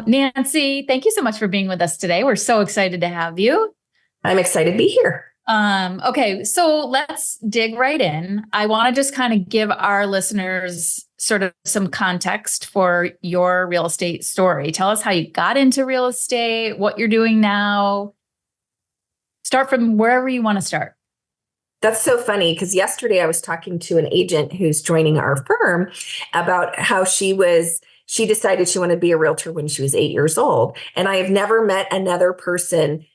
Nancy, thank you so much for being with us today. We're so excited to have you. I'm excited to be here. Okay, so let's dig right in. I want to just kind of give our listeners sort of some context for your real estate story. Tell us how you got into real estate, what you're doing now. Start from wherever you want to start. That's so funny because yesterday I was talking to an agent who's joining our firm about how she decided she wanted to be a realtor when she was 8 years old. And I have never met another person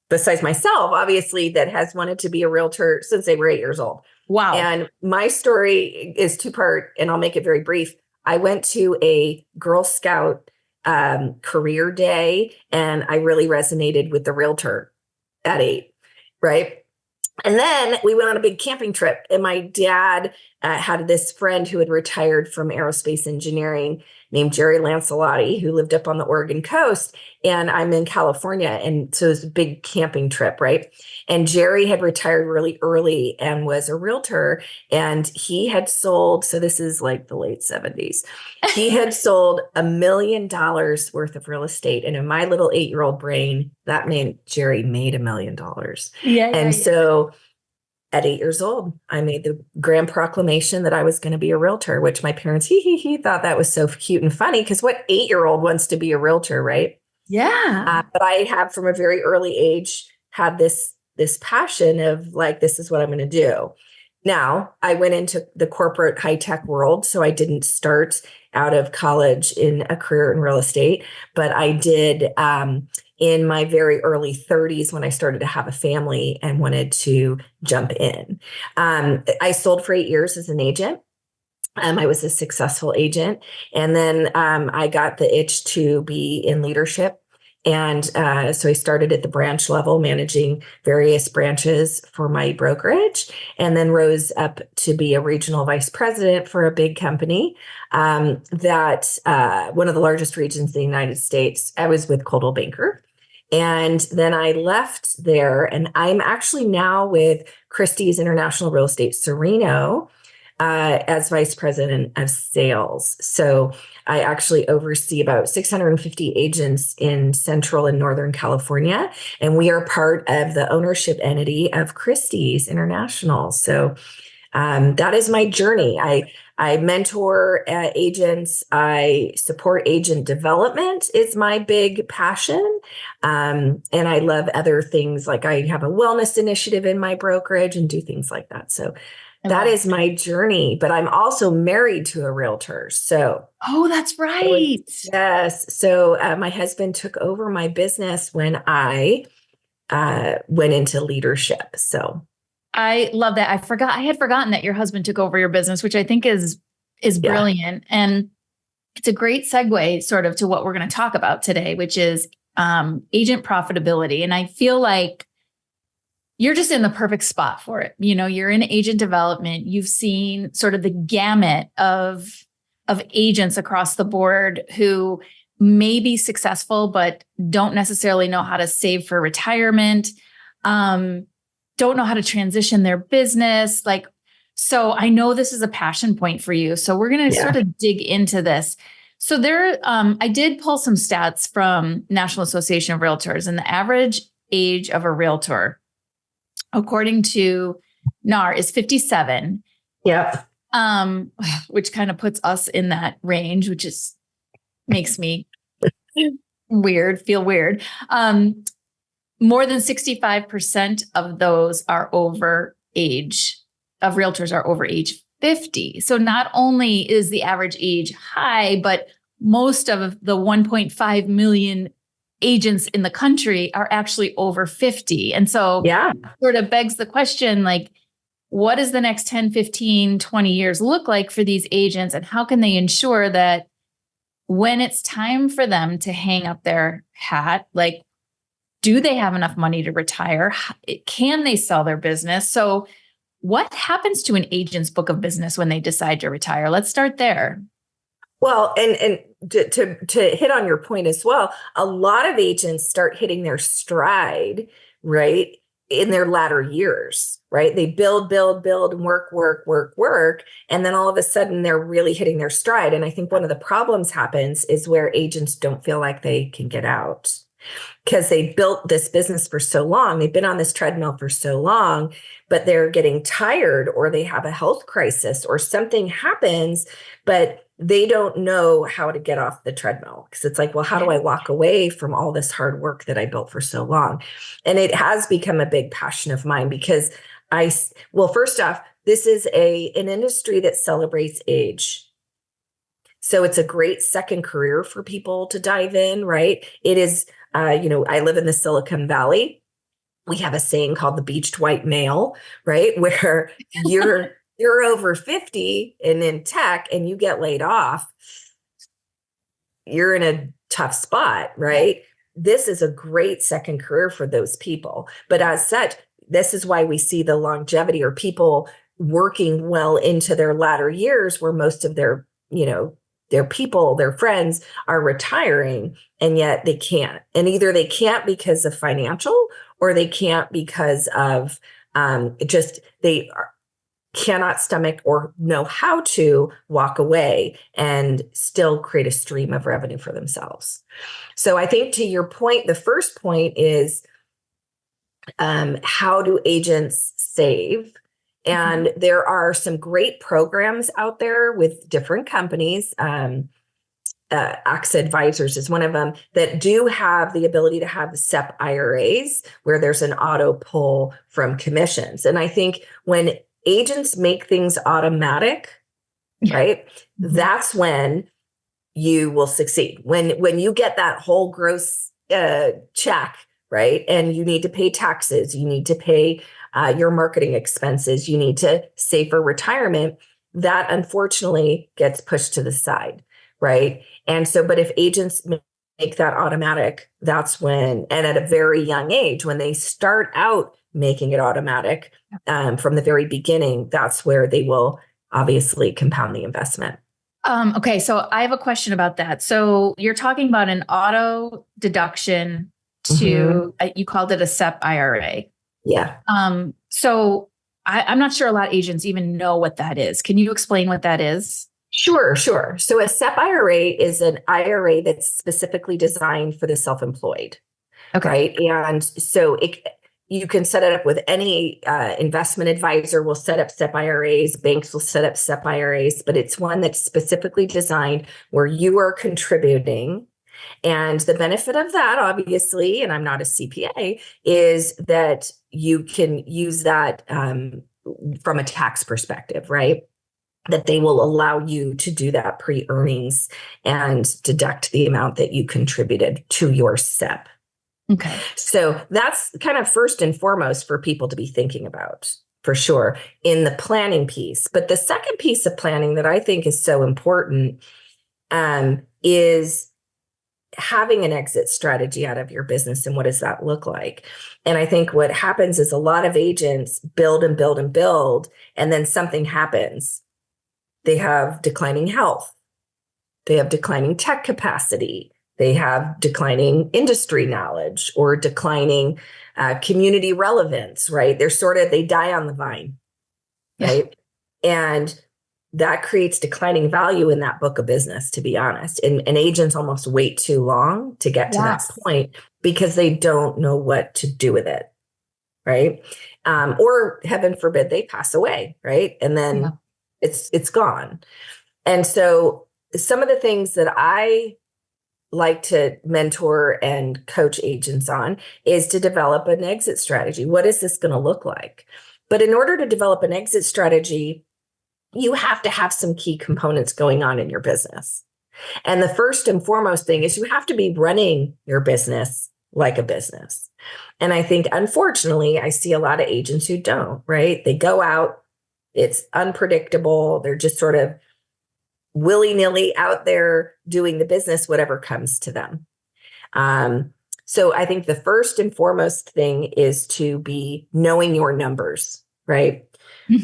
besides myself, obviously, that has wanted to be a realtor since they were 8 years old. Wow. And my story is two-part, and I'll make it very brief. I went to a Girl Scout career day, and I really resonated with the realtor at 8, right? And then we went on a big camping trip, and my dad had this friend who had retired from aerospace engineering named Jerry Lancelotti, who lived up on the Oregon coast, and I'm in California. And so it was a big camping trip, right? And Jerry had retired really early and was a realtor, and he had sold, so this is like the late 70s, he had sold $1 million worth of real estate. And in my little 8-year-old brain, that meant Jerry made $1 million. So at 8 years old, I made the grand proclamation that I was going to be a realtor, which my parents, thought that was so cute and funny because what 8-year-old wants to be a realtor, right? Yeah. But I have from a very early age had this passion of like, this is what I'm going to do. Now, I went into the corporate high-tech world, so I didn't start out of college in a career in real estate, but I did in my very early 30s when I started to have a family and wanted to jump in. I sold for 8 years as an agent. I was a successful agent. And then I got the itch to be in leadership. And so I started at the branch level, managing various branches for my brokerage, and then rose up to be a regional vice president for a big company that one of the largest regions in the United States. I was with Coldwell Banker. And then I left there, and I'm actually now with Christie's International Real Estate Sereno as vice president of sales. So I actually oversee about 650 agents in Central and Northern California, and we are part of the ownership entity of Christie's International. So that is my journey. I mentor agents. I support agent development is my big passion. And I love other things like I have a wellness initiative in my brokerage and do things like that. So that is my journey, but I'm also married to a realtor. So, oh, that's right. Yes. So my husband took over my business when I went into leadership. So I love that. I had forgotten that your husband took over your business, which I think is brilliant. And it's a great segue sort of to what we're going to talk about today, which is agent profitability. And I feel like you're just in the perfect spot for it. You know, you're in agent development. You've seen sort of the gamut of agents across the board who may be successful, but don't necessarily know how to save for retirement, don't know how to transition their business. So I know this is a passion point for you. So we're going to sort of dig into this. So I did pull some stats from National Association of REALTORS, and the average age of a realtor, according to NAR, is 57. Yep. Which kind of puts us in that range, which makes me feel weird. More than 65% of those realtors are over age 50. So not only is the average age high, but most of the 1.5 million agents in the country are actually over 50. And so sort of begs the question, like, what does the next 10, 15, 20 years look like for these agents? And how can they ensure that when it's time for them to hang up their hat, like, do they have enough money to retire? Can they sell their business? So what happens to an agent's book of business when they decide to retire? Let's start there. Well, and to hit on your point as well, a lot of agents start hitting their stride, right, in their latter years, right? They build, and work. And then all of a sudden they're really hitting their stride. And I think one of the problems happens is where agents don't feel like they can get out because they built this business for so long. They've been on this treadmill for so long, but they're getting tired or they have a health crisis or something happens, but they don't know how to get off the treadmill because it's like, well, how do I walk away from all this hard work that I built for so long? And it has become a big passion of mine because well, first off, this is an industry that celebrates age. So it's a great second career for people to dive in, right? It is, I live in the Silicon Valley. We have a saying called the beached white male, right? Where you're over 50 and in tech and you get laid off, you're in a tough spot, right? This is a great second career for those people. But as such, this is why we see the longevity or people working well into their latter years where most of their people, their friends are retiring and yet they can't. And either they can't because of financial or they can't because of cannot stomach or know how to walk away and still create a stream of revenue for themselves. So I think to your point, the first point is how do agents save? And there are some great programs out there with different companies. AXA Advisors is one of them that do have the ability to have SEP IRAs where there's an auto pull from commissions. And I think when agents make things automatic, right? That's when you will succeed. When you get that whole gross check, right? And you need to pay taxes, you need to pay your marketing expenses, you need to save for retirement, that unfortunately gets pushed to the side, right? And so, but if agents make that automatic, that's when, and at a very young age, when they start out making it automatic from the very beginning, that's where they will obviously compound the investment. Okay, so I have a question about that. So you're talking about an auto deduction to, you called it a SEP IRA. Yeah. So I'm not sure a lot of agents even know what that is. Can you explain what that is? Sure. So a SEP IRA is an IRA that's specifically designed for the self-employed, right? And so you can set it up with any investment advisor will set up SEP IRAs, banks will set up SEP IRAs, but it's one that's specifically designed where you are contributing. And the benefit of that, obviously, and I'm not a CPA, is that you can use that from a tax perspective, right? That they will allow you to do that pre-earnings and deduct the amount that you contributed to your SEP. Okay. So that's kind of first and foremost for people to be thinking about, for sure, in the planning piece. But the second piece of planning that I think is so important is having an exit strategy out of your business. And what does that look like? And I think what happens is a lot of agents build, and then something happens. They have declining health. They have declining tech capacity. They have declining industry knowledge or declining community relevance, right? They die on the vine, right? And that creates declining value in that book of business, to be honest. And agents almost wait too long to get to that point because they don't know what to do with it, right? Or heaven forbid they pass away, right? And then it's gone. And so some of the things that I like to mentor and coach agents on is to develop an exit strategy. What is this going to look like? But in order to develop an exit strategy, you have to have some key components going on in your business. And the first and foremost thing is you have to be running your business like a business. And I think, unfortunately, I see a lot of agents who don't, right? They go out, it's unpredictable. They're just sort of willy-nilly out there doing the business, whatever comes to them. So I think the first and foremost thing is to be knowing your numbers, right?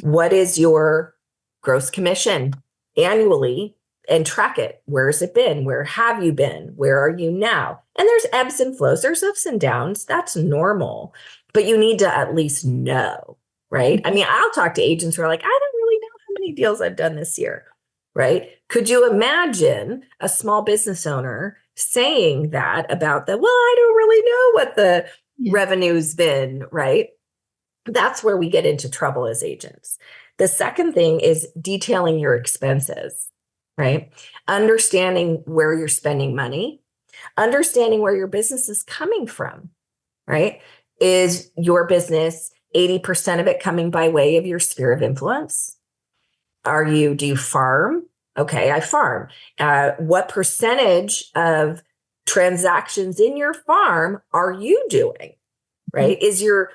What is your gross commission annually and track it? Where has it been? Where have you been? Where are you now? And there's ebbs and flows. There's ups and downs. That's normal. but you need to at least know, right? I mean, I'll talk to agents who are like, I don't really know how many deals I've done this year, right? Could you imagine a small business owner saying that about the, well, I don't really know what the revenue's been, right? That's where we get into trouble as agents. The second thing is detailing your expenses, right? Understanding where you're spending money, understanding where your business is coming from, right? Is your business 80% of it coming by way of your sphere of influence? Do you farm? Okay, I farm. What percentage of transactions in your farm are you doing, right? Is your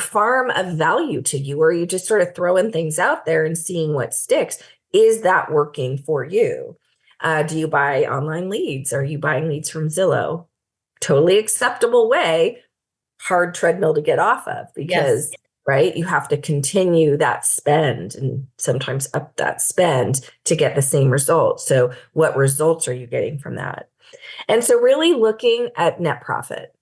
farm of value to you, or are you just sort of throwing things out there and seeing what sticks? Is that working for you? Do you buy online leads? Are you buying leads from Zillow? Totally acceptable way, hard treadmill to get off of, because right, you have to continue that spend and sometimes up that spend to get the same results. So what results are you getting from that? And so really looking at net profit.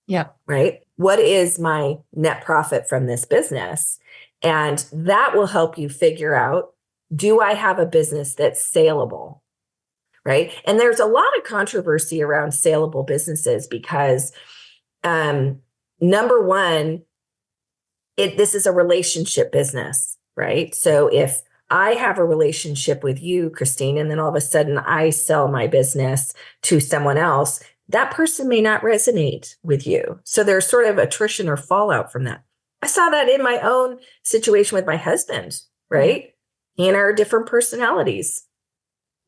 Yeah. Right. What is my net profit from this business? And that will help you figure out, do I have a business that's saleable? Right. And there's a lot of controversy around saleable businesses because number one, this is a relationship business, right? So if I have a relationship with you, Christine, and then all of a sudden I sell my business to someone else, that person may not resonate with you. So there's sort of attrition or fallout from that. I saw that in my own situation with my husband, right? He and I are different personalities.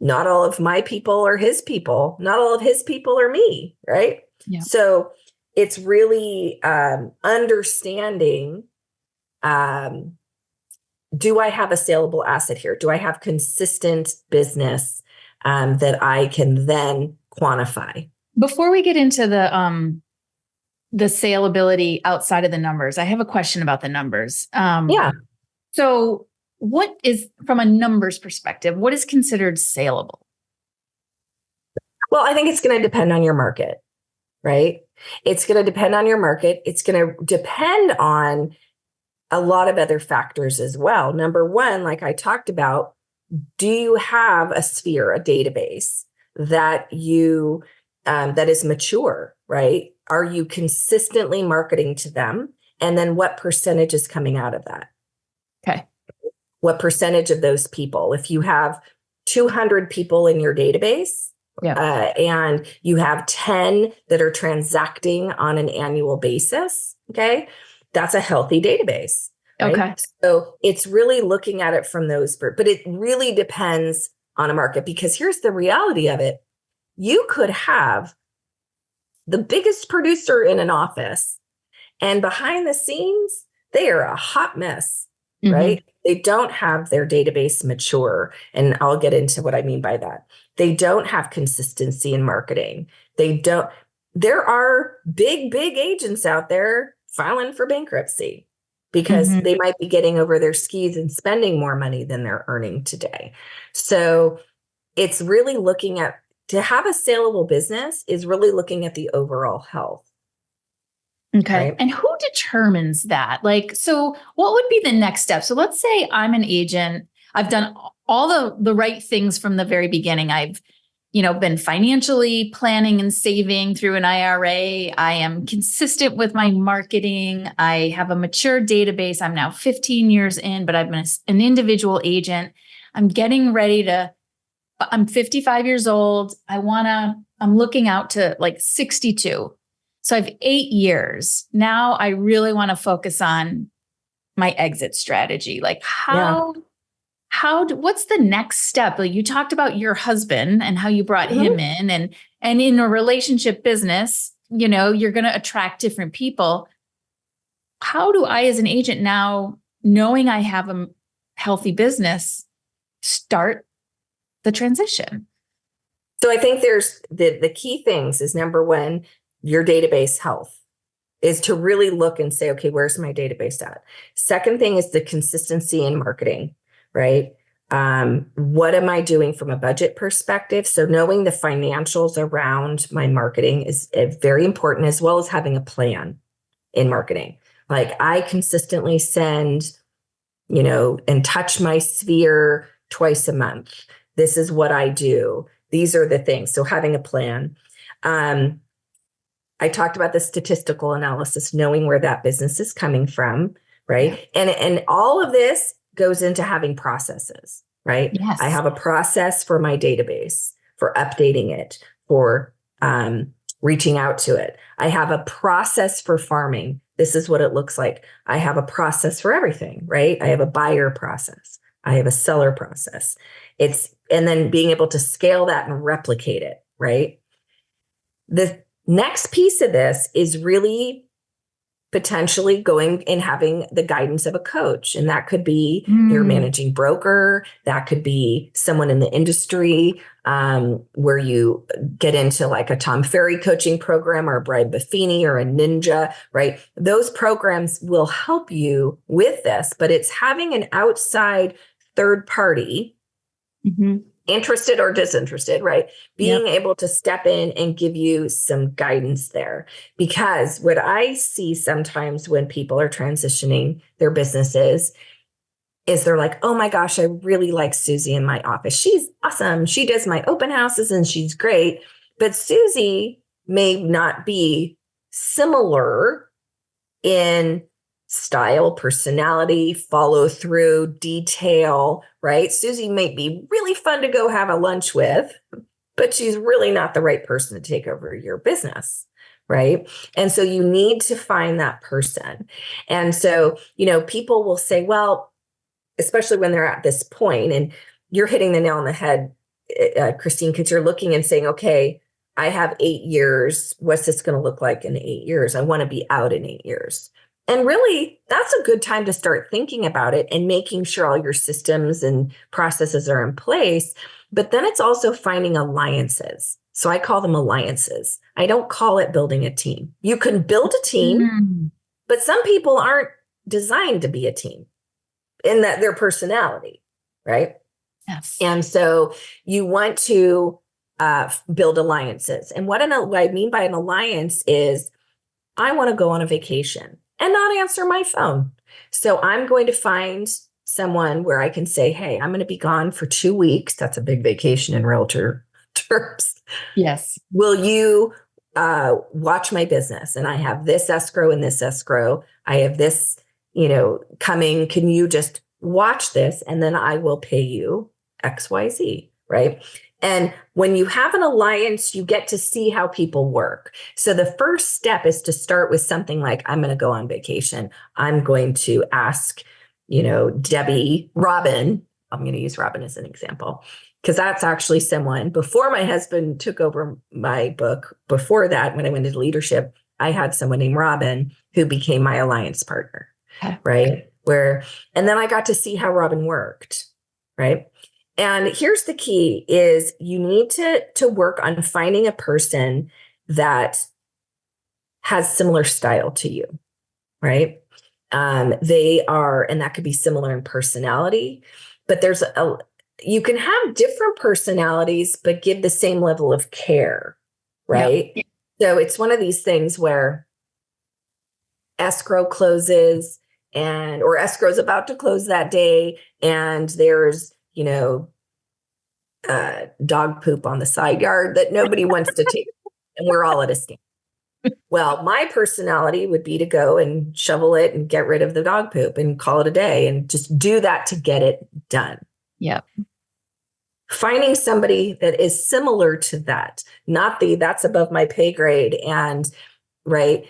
Not all of my people are his people. Not all of his people are me, right? Yeah. So it's really understanding, do I have a saleable asset here? Do I have consistent business that I can then quantify? Before we get into the saleability outside of the numbers, I have a question about the numbers. So what is, from a numbers perspective, what is considered saleable? Well, I think it's going to depend on your market, right? It's going to depend on your market. It's going to depend on a lot of other factors as well. Number one, like I talked about, do you have a sphere, a database that you that is mature, right? Are you consistently marketing to them? And then what percentage is coming out of that? Okay. What percentage of those people? If you have 200 people in your database, and you have 10 that are transacting on an annual basis, okay, that's a healthy database. Right? Okay. So it's really looking at it from those, but it really depends on a market, because here's the reality of it. You could have the biggest producer in an office, and behind the scenes, they are a hot mess, right? They don't have their database mature. And I'll get into what I mean by that. They don't have consistency in marketing. There are big agents out there filing for bankruptcy because they might be getting over their skis and spending more money than they're earning today. So it's really looking at, to have a saleable business is really looking at the overall health. Okay. Right? And who determines that? Like, so what would be the next step? So let's say I'm an agent. I've done all the right things from the very beginning. I've, been financially planning and saving through an IRA. I am consistent with my marketing. I have a mature database. I'm now 15 years in, but I've been an individual agent. I'm getting ready I'm 55 years old. I'm looking out to like 62. So I have 8 years. Now I really want to focus on my exit strategy. Like what's the next step? Like you talked about your husband and how you brought him in, and in a relationship business, you're going to attract different people. How do I, as an agent now, knowing I have a healthy business, start the transition? So I think there's the key things is, number one, your database health is to really look and say, okay, where's my database at? Second thing is the consistency in marketing, right? What am I doing from a budget perspective? So knowing the financials around my marketing is very important, as well as having a plan, in marketing. Like I consistently send, and touch my sphere twice a month. This is what I do. These are the things. So having a plan. I talked about the statistical analysis, knowing where that business is coming from, right? Yeah. And all of this goes into having processes, right? Yes. I have a process for my database, for updating it, for reaching out to it. I have a process for farming. This is what it looks like. I have a process for everything, right? I have a buyer process. I have a seller process. And then being able to scale that and replicate it, right? The next piece of this is really potentially going and having the guidance of a coach. And that could be your managing broker. That could be someone in the industry where you get into like a Tom Ferry coaching program or a Brian Buffini or a Ninja, right? Those programs will help you with this, but it's having an outside third party, interested or disinterested, right? Being able to step in and give you some guidance there. Because what I see sometimes when people are transitioning their businesses is they're like, oh my gosh, I really like Susie in my office. She's awesome. She does my open houses and she's great. But Susie may not be similar in style, personality, follow through, detail, right? Susie might be really fun to go have a lunch with, but she's really not the right person to take over your business, right? And so you need to find that person. And so, people will say, well, especially when they're at this point, and you're hitting the nail on the head, Christine, because you're looking and saying, okay, I have 8 years. What's this going to look like in 8 years? I want to be out in 8 years. And really, that's a good time to start thinking about it and making sure all your systems and processes are in place. But then it's also finding alliances. So I call them alliances. I don't call it building a team. You can build a team, but some people aren't designed to be a team in that their personality, right? Yes. And so you want to build alliances. And what I mean by an alliance is I want to go on a vacation and not answer my phone. So I'm going to find someone where I can say, hey, I'm going to be gone for 2 weeks. That's a big vacation in realtor terms. Yes. Will you watch my business? And I have this escrow and this escrow. I have this, coming. Can you just watch this? And then I will pay you XYZ, right? And when you have an alliance, you get to see how people work. So the first step is to start with something like, I'm going to go on vacation. I'm going to ask, Robin. I'm going to use Robin as an example, because that's actually someone before my husband took over my book. Before that, when I went into leadership, I had someone named Robin who became my alliance partner, right? And then I got to see how Robin worked, right? And here's the key is you need to work on finding a person that has similar style to you, right? They are, and that could be similar in personality, but you can have different personalities, but give the same level of care, right? Yep. So it's one of these things where escrow closes or escrow is about to close that day, and there's dog poop on the side yard that nobody wants to take. And we're all at a stand. Well, my personality would be to go and shovel it and get rid of the dog poop and call it a day and just do that to get it done. Yep. Finding somebody that is similar to that, not that's above my pay grade. And right,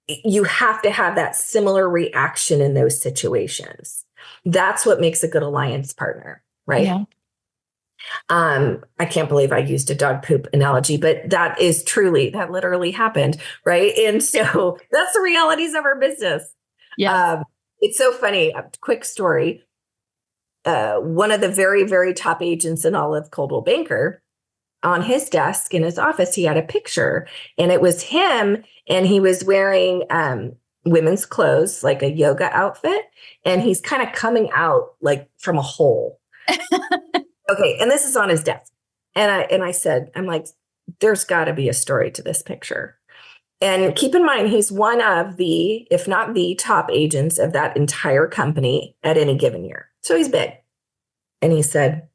you have to have that similar reaction in those situations. That's what makes a good alliance partner, right? Yeah. I can't believe I used a dog poop analogy, but that literally happened, right? And so that's the realities of our business. Yeah. It's so funny. A quick story. One of the very, very top agents in all of Coldwell Banker, on his desk in his office, he had a picture, and it was him, and he was wearing women's clothes, like a yoga outfit, and he's kind of coming out like from a hole. Okay, and this is on his desk. And I said, I'm like, there's got to be a story to this picture. And keep in mind, he's one of the, if not the top agents of that entire company at any given year. So he's big. And he said,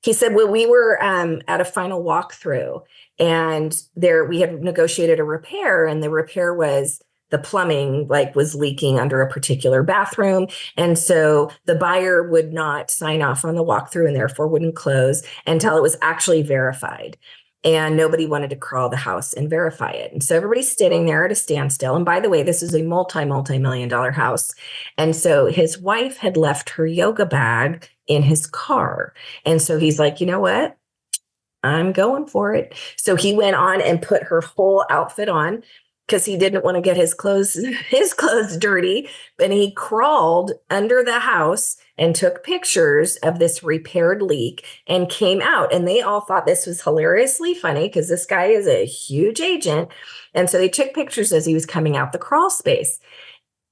well, we were at a final walkthrough, and we had negotiated a repair, and the repair was the plumbing was leaking under a particular bathroom. And so the buyer would not sign off on the walkthrough and therefore wouldn't close until it was actually verified. And nobody wanted to crawl the house and verify it. And so everybody's sitting there at a standstill. And by the way, this is a multi-million dollar house. And so his wife had left her yoga bag in his car. And so he's like, you know what? I'm going for it. So he went on and put her whole outfit on, because he didn't want to get his clothes dirty. And he crawled under the house and took pictures of this repaired leak and came out. And they all thought this was hilariously funny, because this guy is a huge agent. And so they took pictures as he was coming out the crawl space.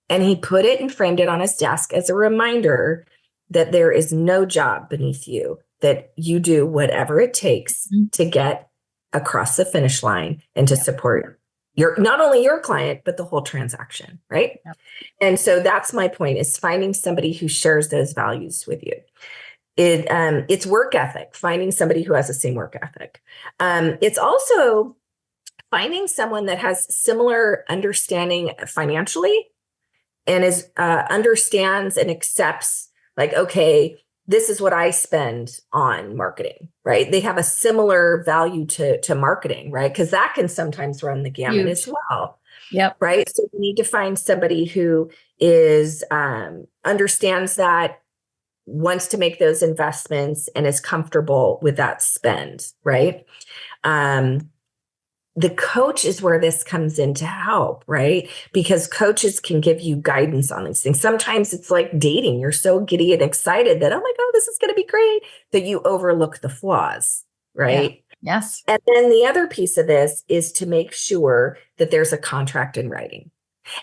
And he put it and framed it on his desk as a reminder that there is no job beneath you, that you do whatever it takes to get across the finish line and to support not only your client, but the whole transaction, right? Yep. And so that's my point, is finding somebody who shares those values with you. It's work ethic, finding somebody who has the same work ethic. It's also finding someone that has similar understanding financially and understands and accepts, okay, this is what I spend on marketing, right? They have a similar value to marketing, right? Because that can sometimes run the gamut as well. Yep. Right. So we need to find somebody who is understands that, wants to make those investments, and is comfortable with that spend, right? The coach is where this comes in to help, right? Because coaches can give you guidance on these things. Sometimes it's like dating. You're so giddy and excited that, oh my God, this is going to be great, that you overlook the flaws, right? Yeah. Yes. And then the other piece of this is to make sure that there's a contract in writing.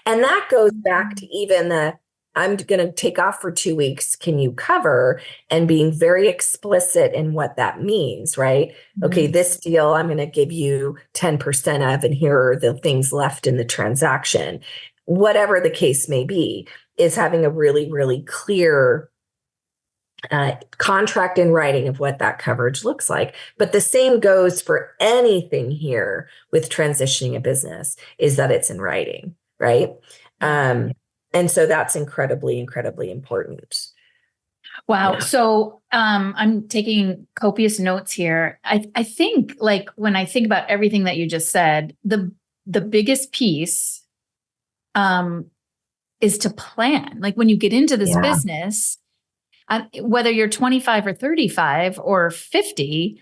And that goes back to even I'm going to take off for 2 weeks. Can you cover? And being very explicit in what that means, right? Mm-hmm. Okay, this deal I'm going to give you 10% of, and here are the things left in the transaction. Whatever the case may be, is having a really, really clear contract in writing of what that coverage looks like. But the same goes for anything here with transitioning a business, is that it's in writing, right? And so that's incredibly, incredibly important. Wow. Yeah. So I'm taking copious notes here. I think, when I think about everything that you just said, the biggest piece is to plan. When you get into this business, whether you're 25 or 35 or 50,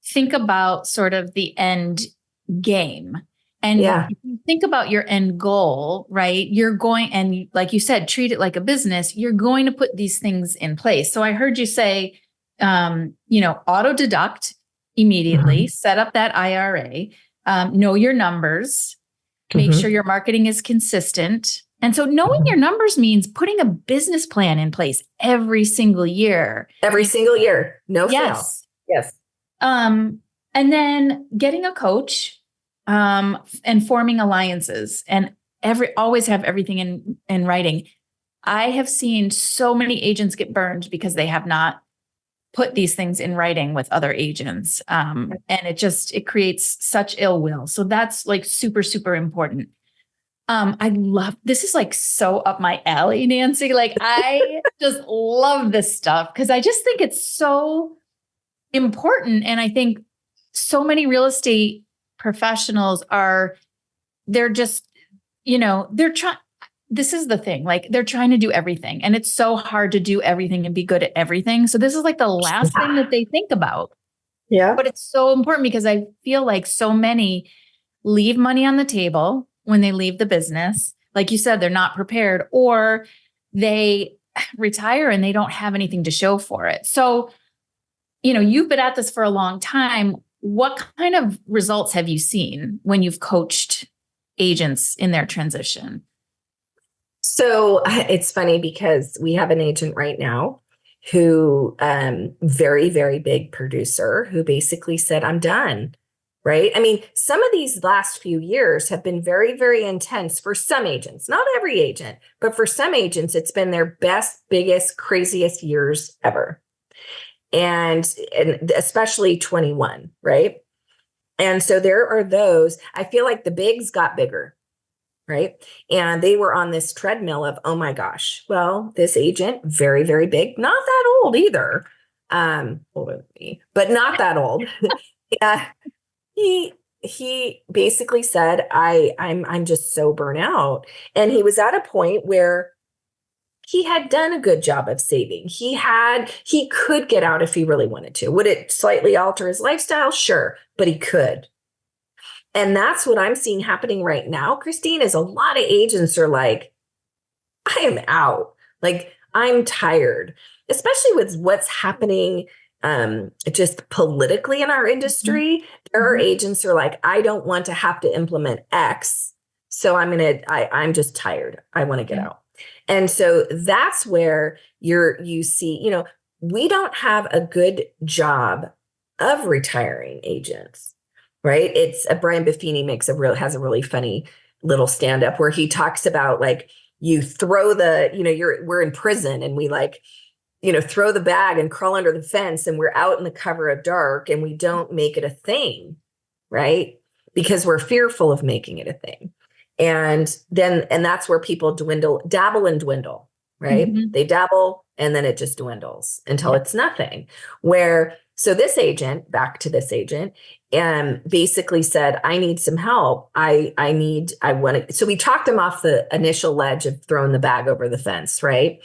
think about sort of the end game. And if you think about your end goal, right, you're going, and like you said, treat it like a business, you're going to put these things in place. So I heard you say, auto deduct immediately, set up that IRA, know your numbers, make sure your marketing is consistent. And so knowing your numbers means putting a business plan in place every single year. Every single year. No fail. Yes. And then getting a coach, and forming alliances, and always have everything in writing. I have seen so many agents get burned because they have not put these things in writing with other agents. And it creates such ill will. So that's super, super important. I love, this is so up my alley, Nancy. I just love this stuff, because I just think it's so important. And I think so many real estate professionals they're just, they're trying, this is the thing, they're trying to do everything, and it's so hard to do everything and be good at everything. So this is the last thing that they think about. Yeah. But it's so important, because I feel like so many leave money on the table when they leave the business. Like you said, they're not prepared, or they retire and they don't have anything to show for it. So, you've been at this for a long time. What kind of results have you seen when you've coached agents in their transition? So it's funny, because we have an agent right now who, very, very big producer, who basically said, I'm done. right? I mean, some of these last few years have been very, very intense for some agents, not every agent, but for some agents, it's been their best, biggest, craziest years ever. And especially 21, right? And so there are those, I feel like the bigs got bigger, right? And they were on this treadmill of, oh my gosh, well, this agent, very, very big, not that old either. Older than me, but not that old. Yeah. He basically said, I'm just so burnt out. And he was at a point where he had done a good job of saving. He could get out if he really wanted to. Would it slightly alter his lifestyle? Sure, but he could. And that's what I'm seeing happening right now, Christine, is a lot of agents are like, I am out. Like, I'm tired, especially with what's happening just politically in our industry. There are agents who are like, I don't want to have to implement X. So I'm just tired. I want to get out. And so that's where you see, we don't have a good job of retiring agents, right? It's Brian Buffini has a really funny little stand up where he talks about like, you throw we're in prison and we like, throw the bag and crawl under the fence and we're out in the cover of dark and we don't make it a thing, right? Because we're fearful of making it a thing. And that's where people dabble and dwindle, right? Mm-hmm. They dabble and then it just dwindles until it's nothing. So this agent, back to this agent, basically said, I need some help. So we talked him off the initial ledge of throwing the bag over the fence, right?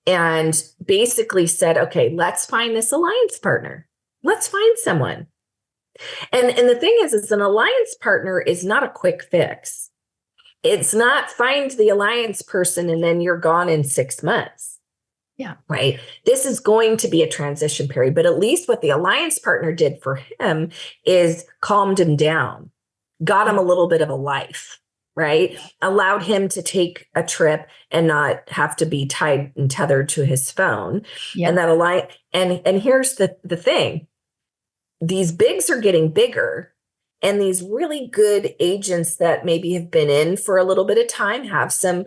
And basically said, okay, let's find this alliance partner. Let's find someone. And the thing is an alliance partner is not a quick fix. It's not find the alliance person and then you're gone in 6 months. Yeah. Right. This is going to be a transition period, but at least what the alliance partner did for him is calmed him down, got him a little bit of a life, right? Allowed him to take a trip and not have to be tied and tethered to his phone. Yep. And that alliance. And here's the thing. These bigs are getting bigger. And these really good agents that maybe have been in for a little bit of time, have some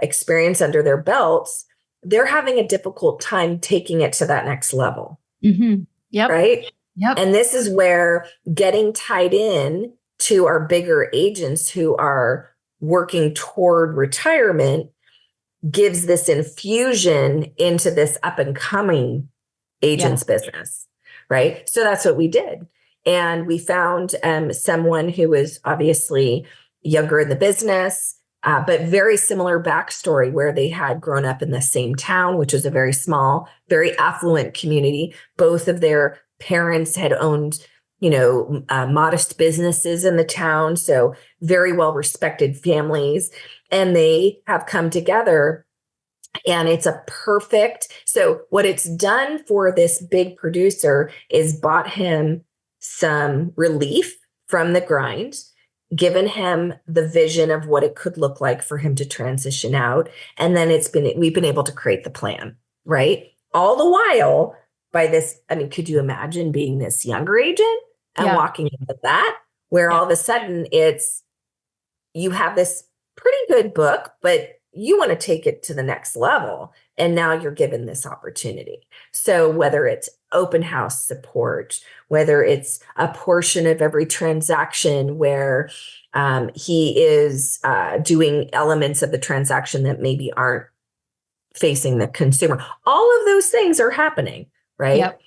experience under their belts, they're having a difficult time taking it to that next level. Mm-hmm. Yep. Right? Yep. And this is where getting tied in to our bigger agents who are working toward retirement gives this infusion into this up and coming agent's business. Right? So that's what we did. And we found someone who was obviously younger in the business, but very similar backstory where they had grown up in the same town, which is a very small, very affluent community. Both of their parents had owned, modest businesses in the town. So very well-respected families. And they have come together and it's a perfect. So what it's done for this big producer is bought him some relief from the grind, given him the vision of what it could look like for him to transition out. And then we've been able to create the plan, right? All the while by this, could you imagine being this younger agent and walking into that, where all of a sudden you have this pretty good book, but you want to take it to the next level. And now you're given this opportunity. So whether it's open house support, whether it's a portion of every transaction where he is doing elements of the transaction that maybe aren't facing the consumer, all of those things are happening, right? Yep.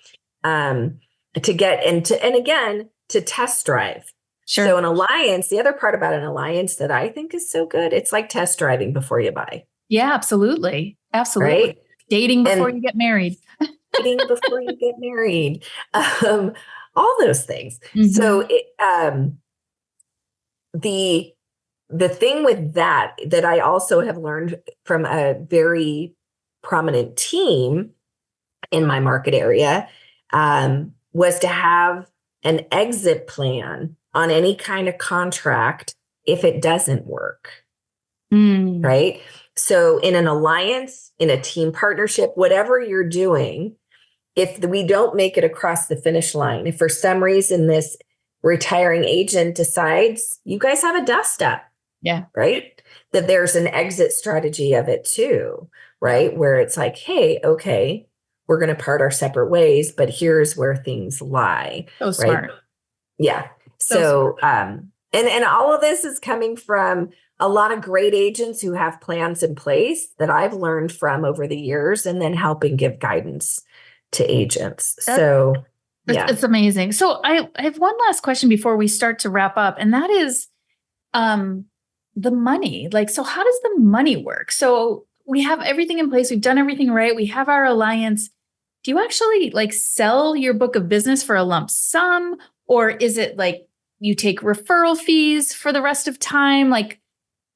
To test drive. Sure. So an alliance, the other part about an alliance that I think is so good, it's like test driving before you buy. Yeah, absolutely. Absolutely. Right? Dating before you get married. Dating before you get married. All those things. Mm-hmm. So the thing with that I also have learned from a very prominent team in my market area was to have an exit plan on any kind of contract if it doesn't work, right? So in an alliance, in a team partnership, whatever you're doing, if we don't make it across the finish line, if for some reason retiring agent decides you guys have a dust up. Yeah. Right. That there's an exit strategy of it too. Right. Where it's like, hey, okay, we're going to part our separate ways, but here's where things lie. So Right. smart. Yeah. So, and all of this is coming from a lot of great agents who have plans in place that I've learned from over the years, and then helping give guidance to agents. It's amazing. So I have one last question before we start to wrap up, and that is, the money. Like, so how does the money work? So we have everything in place. We've done everything right. We have our alliance. Do you actually like sell your book of business for a lump sum? Or is it like you take referral fees for the rest of time? Like,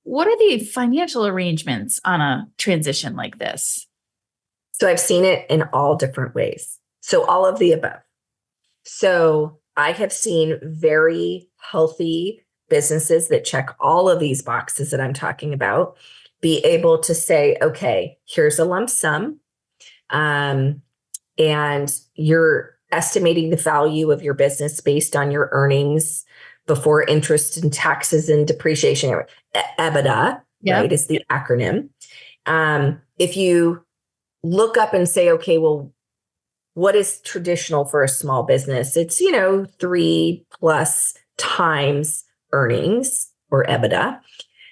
what are the financial arrangements on a transition like this? So I've seen it in all different ways. So all of the above. So I have seen very healthy businesses that check all of these boxes that I'm talking about be able to say, okay, here's a lump sum. And you're estimating the value of your business based on your earnings before interest and taxes and depreciation, EBITDA, right, is the acronym. If you look up and say, okay, well, what is traditional for a small business? It's, 3+ times earnings or EBITDA.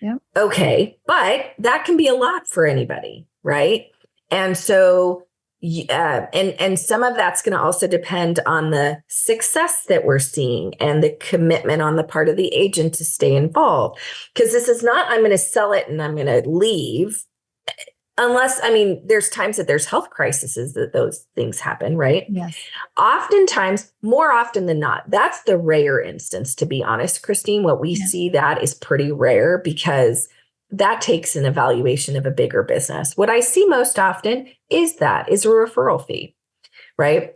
Yeah. Okay. But that can be a lot for anybody. Right. And so, and some of that's going to also depend on the success that we're seeing and the commitment on the part of the agent to stay involved. Because this is not, I'm going to sell it and I'm going to leave. Unless, there's times that there's health crises that those things happen, right? Yes. Oftentimes, more often than not, that's the rare instance, to be honest, Christine. What we see that is pretty rare because that takes an evaluation of a bigger business. What I see most often is a referral fee, right?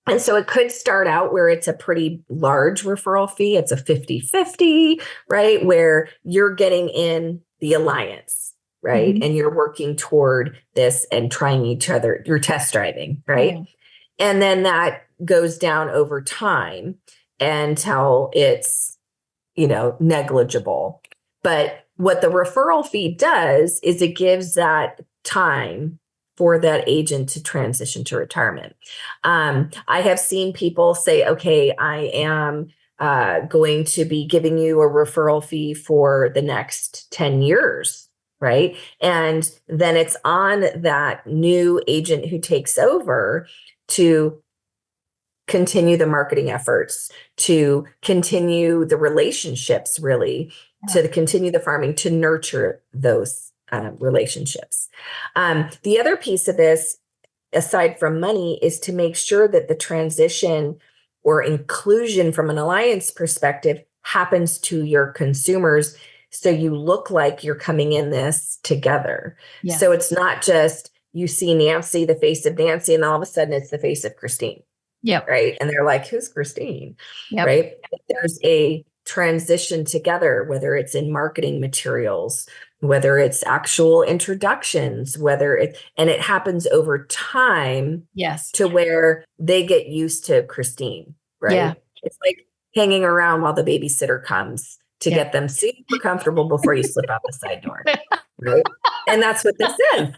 And so it could start out where it's a pretty large referral fee. It's a 50-50, right? Where you're getting in the alliance, right? And you're working toward this and trying each other, you're test driving, right? And then that goes down over time until it's, negligible. But what the referral fee does is it gives that time for that agent to transition to retirement. I have seen people say, okay, I am going to be giving you a referral fee for the next 10 years. Right. And then it's on that new agent who takes over to continue the marketing efforts, to continue the relationships, really, to continue the farming, to nurture those relationships. The other piece of this, aside from money, is to make sure that the transition or inclusion from an alliance perspective happens to your consumers. So you look like you're coming in this together. Yeah. So it's not just you see Nancy, the face of Nancy, and all of a sudden it's the face of Christine. Yep. Right. And they're like, who's Christine? Yep. Right. There's a transition together, whether it's in marketing materials, whether it's actual introductions, and it happens over time. Yes. To where they get used to Christine. Right. Yeah. It's like hanging around while the babysitter comes to get them super comfortable before you slip out the side door. Right. And that's what this is.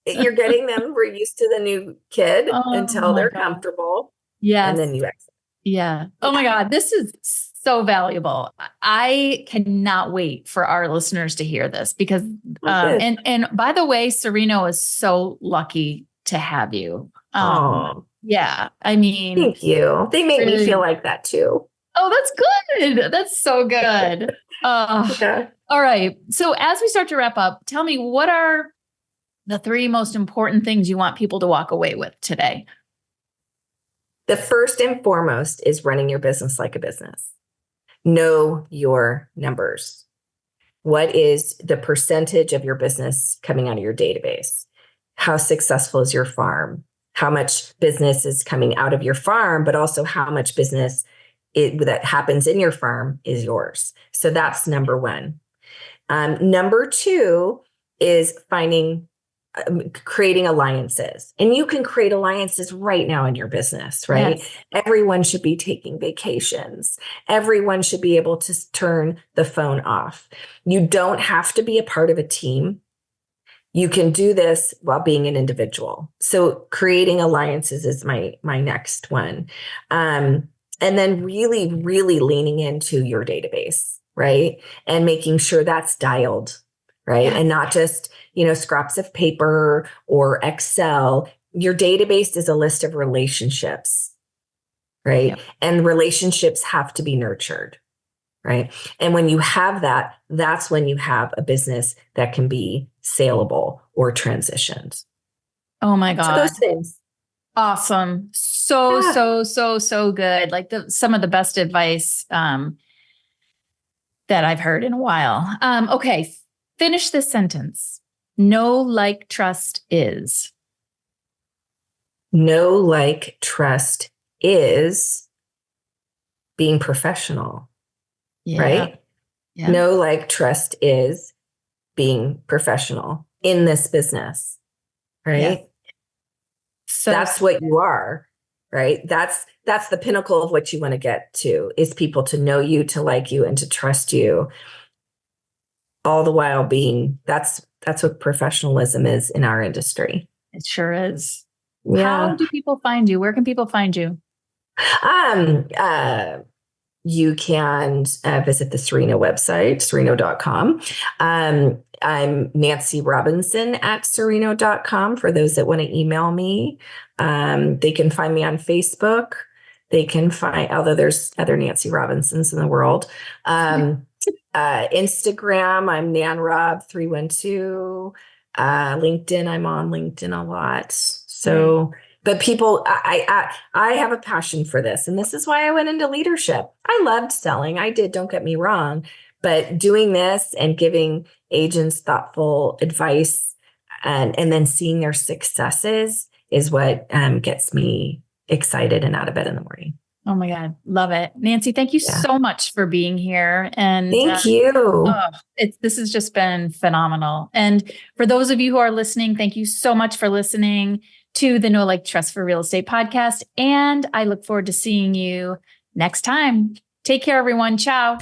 You're getting them, we're used to the new kid until they're comfortable. Yes. And then you exit. Yeah. Oh my God. This is so valuable. I cannot wait for our listeners to hear this because, and by the way, Sereno is so lucky to have you. Yeah. Thank you. They make me feel like that too. Oh, that's good. That's so good. Yeah. All right. So as we start to wrap up, tell me, what are the 3 most important things you want people to walk away with today? The first and foremost is running your business like a business. Know your numbers. What is the percentage of your business coming out of your database? How successful is your farm? How much business is coming out of your farm, but also how much business that happens in your farm is yours. So that's number 1. Number 2 is finding creating alliances. And you can create alliances right now in your business, right? Yes. Everyone should be taking vacations. Everyone should be able to turn the phone off. You don't have to be a part of a team. You can do this while being an individual. So creating alliances is my next one. And then really, really leaning into your database, right? And making sure that's dialed, right? Yeah. And not just, scraps of paper or Excel. Your database is a list of relationships, right? Yep. And relationships have to be nurtured, right? And when you have that, that's when you have a business that can be saleable or transitioned. Oh my So God. those things. Awesome. So, Yeah. so good. Like some of the best advice that I've heard in a while. Okay. Finish this sentence. Know, like, trust is. Know, like, trust is being professional, Yeah. right? Yeah. Know, like, trust is being professional in this business, right? Yeah. So That's what you are, right? That's the pinnacle of what you want to get to, is people to know you, to like you, and to trust you, all the while being, that's what professionalism is in our industry. it sure is. Yeah. How do people find you? Where can people find you? You can visit the Sereno website, sereno.com. I'm Nancy Robinson at sereno.com for those that want to email me. They can find me on Facebook. They can find, although there's other Nancy Robinsons in the world. Instagram, I'm nanrob312. LinkedIn, I'm on LinkedIn a lot. So, but people, I have a passion for this, and this is why I went into leadership. I loved selling. I did, don't get me wrong, but doing this and giving agents thoughtful advice and then seeing their successes is what gets me excited and out of bed in the morning. Oh my God. Love it. Nancy, thank you so much for being here. And thank you. This has just been phenomenal. And for those of you who are listening, thank you so much for listening to the Know, Like, Trust for Real Estate podcast. And I look forward to seeing you next time. Take care, everyone. Ciao.